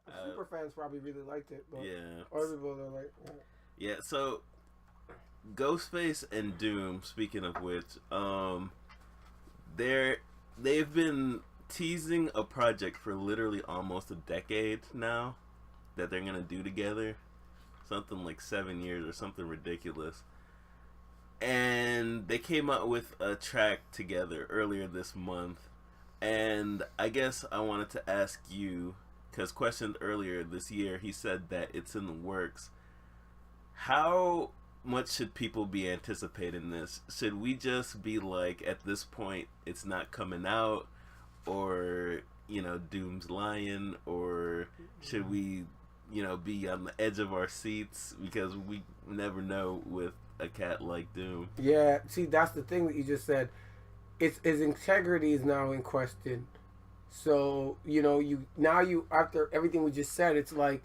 The super fans probably really liked it, but Yeah. other people are like, oh. Yeah, so Ghostface and Doom, speaking of which, they're they've been teasing a project for literally almost a decade now that they're gonna do together. Something like 7 years or something ridiculous. And they came out with a track together earlier this month. And I guess I wanted to ask you, because questioned earlier this year, he said that it's in the works. How much should people be anticipating this? Should we just be like, at this point, it's not coming out, or Doom's lying, or should we, be on the edge of our seats because we never know with a cat like Doom? Yeah, see, that's the thing that you just said. It's his integrity is now in question. So you now you after everything we just said, it's like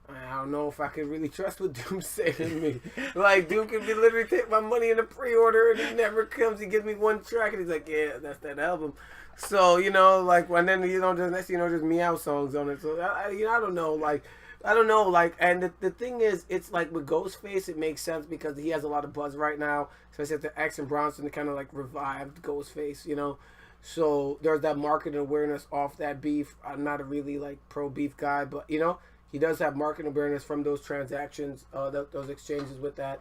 I don't know if I could really trust what Doom's saying to me. Like Doom can be literally take my money in the pre-order and he never comes. He gives me one track and he's like, yeah, that's that album. So like and then just next just meow songs on it. So I don't know like. I don't know, like, and the thing is, it's like with Ghostface, it makes sense because he has a lot of buzz right now. Especially after X and Bronson kind of like revived Ghostface. So there's that marketing awareness off that beef. I'm not a really like pro beef guy, but he does have marketing awareness from those transactions, those exchanges with that,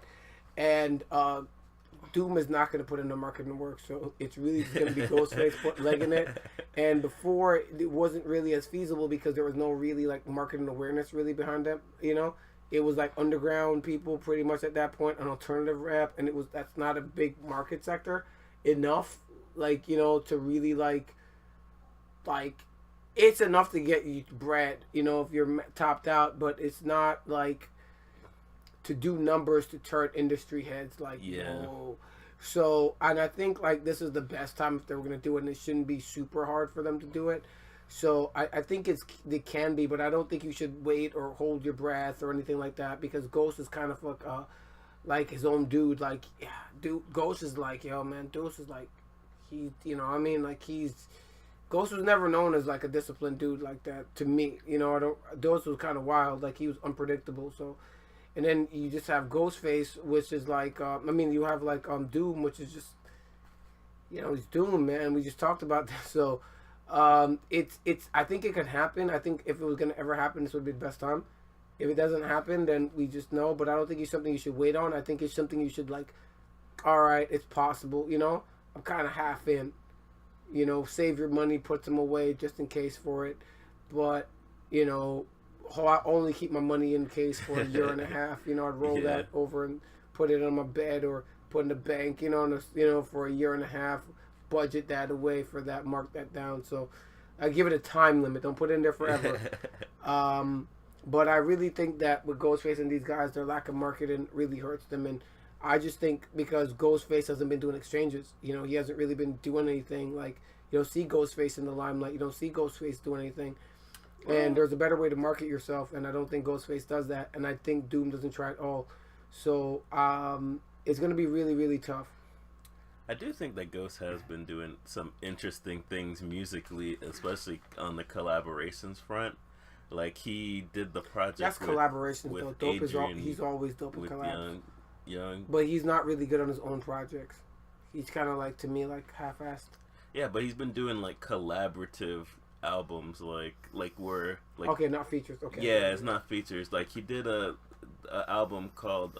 and Doom is not going to put in the marketing work, so it's really going to be Ghostface put leg in it. And before it wasn't really as feasible because there was no really like marketing awareness really behind them. It was like underground people pretty much at that point, an alternative rap, and that's not a big market sector enough, like to really like it's enough to get you bread, if you're topped out, but it's not like to do numbers to turn industry heads like Yeah. whoa. So and I think like this is the best time if they were gonna do it, and it shouldn't be super hard for them to do it. So I think it can be, but I don't think you should wait or hold your breath or anything like that because Ghost is kind of like his own dude. Like yeah, dude, Ghost is like yo man, Ghost is like he I mean like he's Ghost was never known as like a disciplined dude like that to me. I don't. Ghost was kind of wild, like he was unpredictable. So and then you just have Ghostface, which is like, I mean, you have like Doom, which is just, it's Doom, man. We just talked about this, so it's. I think it could happen. I think if it was gonna ever happen, this would be the best time. If it doesn't happen, then we just know. But I don't think it's something you should wait on. I think it's something you should like. All right, it's possible. I'm kind of half in. Save your money, put some away just in case for it. But I only keep my money in case for a year and a half. I'd roll Yeah. that over and put it on my bed or put in the bank. For a year and a half, budget that away for that, mark that down. So I give it a time limit. Don't put it in there forever. But I really think that with Ghostface and these guys, their lack of marketing really hurts them. And I just think because Ghostface hasn't been doing exchanges, he hasn't really been doing anything. Like you don't see Ghostface in the limelight. You don't see Ghostface doing anything. And there's a better way to market yourself, and I don't think Ghostface does that, and I think Doom doesn't try at all. So it's gonna be really, really tough. I do think that Ghost has been doing some interesting things musically, especially on the collaborations front. Like he did the That's project collaboration with though. Dope is all. Adrian, He's always dope in with collabs, Young. but he's not really good on his own projects. He's kind of like to me like half-assed. Yeah, but he's been doing like collaborative albums, like where like Okay, not features. Okay. yeah, it's not features. Like he did a album called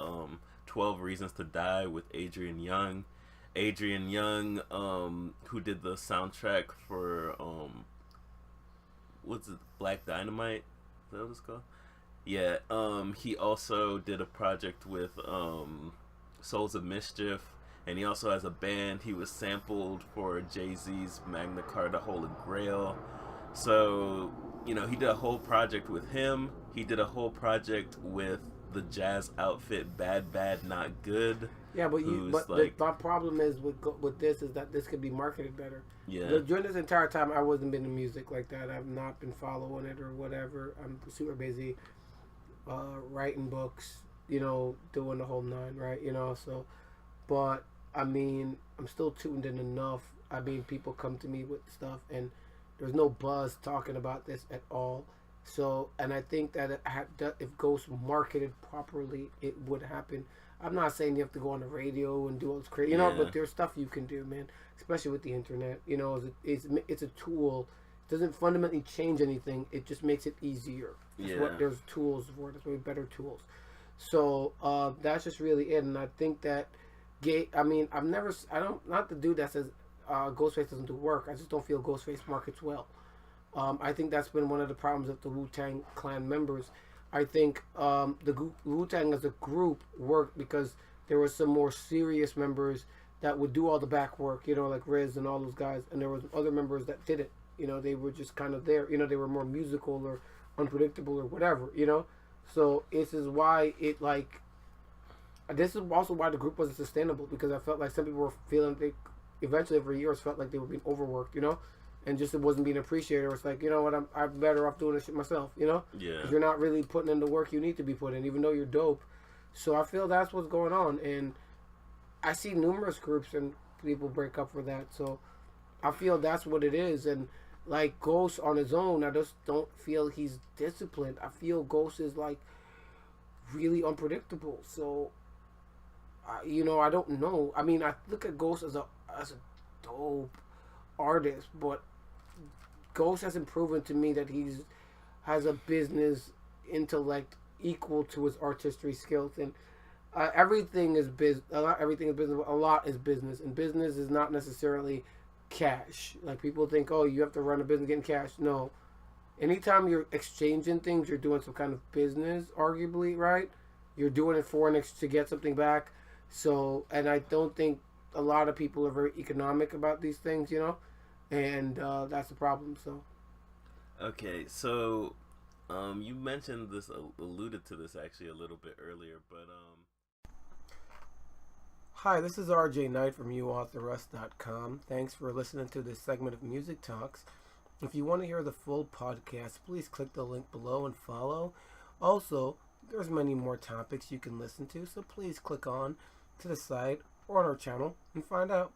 12 Reasons to Die with Adrian Young. Adrian Young, who did the soundtrack for what's it, Black Dynamite? Is that what it's called? Yeah. He also did a project with Souls of Mischief, and he also has a band. He was sampled for Jay-Z's Magna Carta Holy Grail. So, he did a whole project with him. He did a whole project with the jazz outfit Bad Bad Not Good. Yeah, but Who's my problem is with this is that this could be marketed better. Yeah. During this entire time, I wasn't been in music like that. I've not been following it or whatever. I'm super busy, writing books, doing the whole nine, right? So, but I mean, I'm still tuned in enough. I mean, people come to me with stuff, and there's no buzz talking about this at all. So, and I think that if Ghost marketed properly, it would happen. I'm not saying you have to go on the radio and do all this crazy, Yeah. but there's stuff you can do, man. Especially with the internet, it's a tool. It doesn't fundamentally change anything. It just makes it easier. That's what Yeah. there's tools for. There's way better tools. So that's just really it. And I think that gay. I mean, I don't, not the dude that says Ghostface doesn't do work. I just don't feel Ghostface markets well. I think that's been one of the problems of the Wu Tang Clan members. I think the Wu Tang as a group worked because there were some more serious members that would do all the back work, like Riz and all those guys, and there was other members that didn't. They were just kind of there. They were more musical or unpredictable or whatever. So this is why this is also why the group wasn't sustainable, because I felt like some people were feeling they eventually over years felt like they were being overworked. And just it wasn't being appreciated. It's like, you know what, I'm better off doing this shit myself. Yeah. Because you're not really putting in the work you need to be put in, even though you're dope. So I feel that's what's going on, and I see numerous groups and people break up for that. So I feel that's what it is. And like Ghost on his own, I just don't feel he's disciplined. I feel Ghost is like really unpredictable. So I don't know. I mean, I look at Ghost as a dope artist, but Ghost hasn't proven to me that he's has a business intellect equal to his artistry skills. And everything is business. Not everything is business. But a lot is business, and business is not necessarily cash. Like people think, oh, you have to run a business getting cash. No, anytime you're exchanging things, you're doing some kind of business, arguably, right? You're doing it to get something back. So, and I don't think a lot of people are very economic about these things. And that's the problem. So, Okay, so you mentioned this, alluded to this actually a little bit earlier, but hi, this is RJ Knight from YouAuthorUs.com. Thanks for listening to this segment of Music Talks. If you want to hear the full podcast, please click the link below and follow. Also, there's many more topics you can listen to, so please click on to the site or on our channel and find out.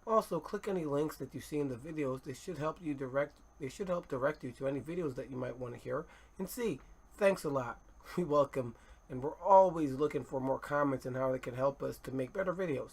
Also, click any links that you see in the videos. They should help direct you to any videos that you might want to hear and see. Thanks a lot. We welcome, and we're always looking for more comments and how they can help us to make better videos.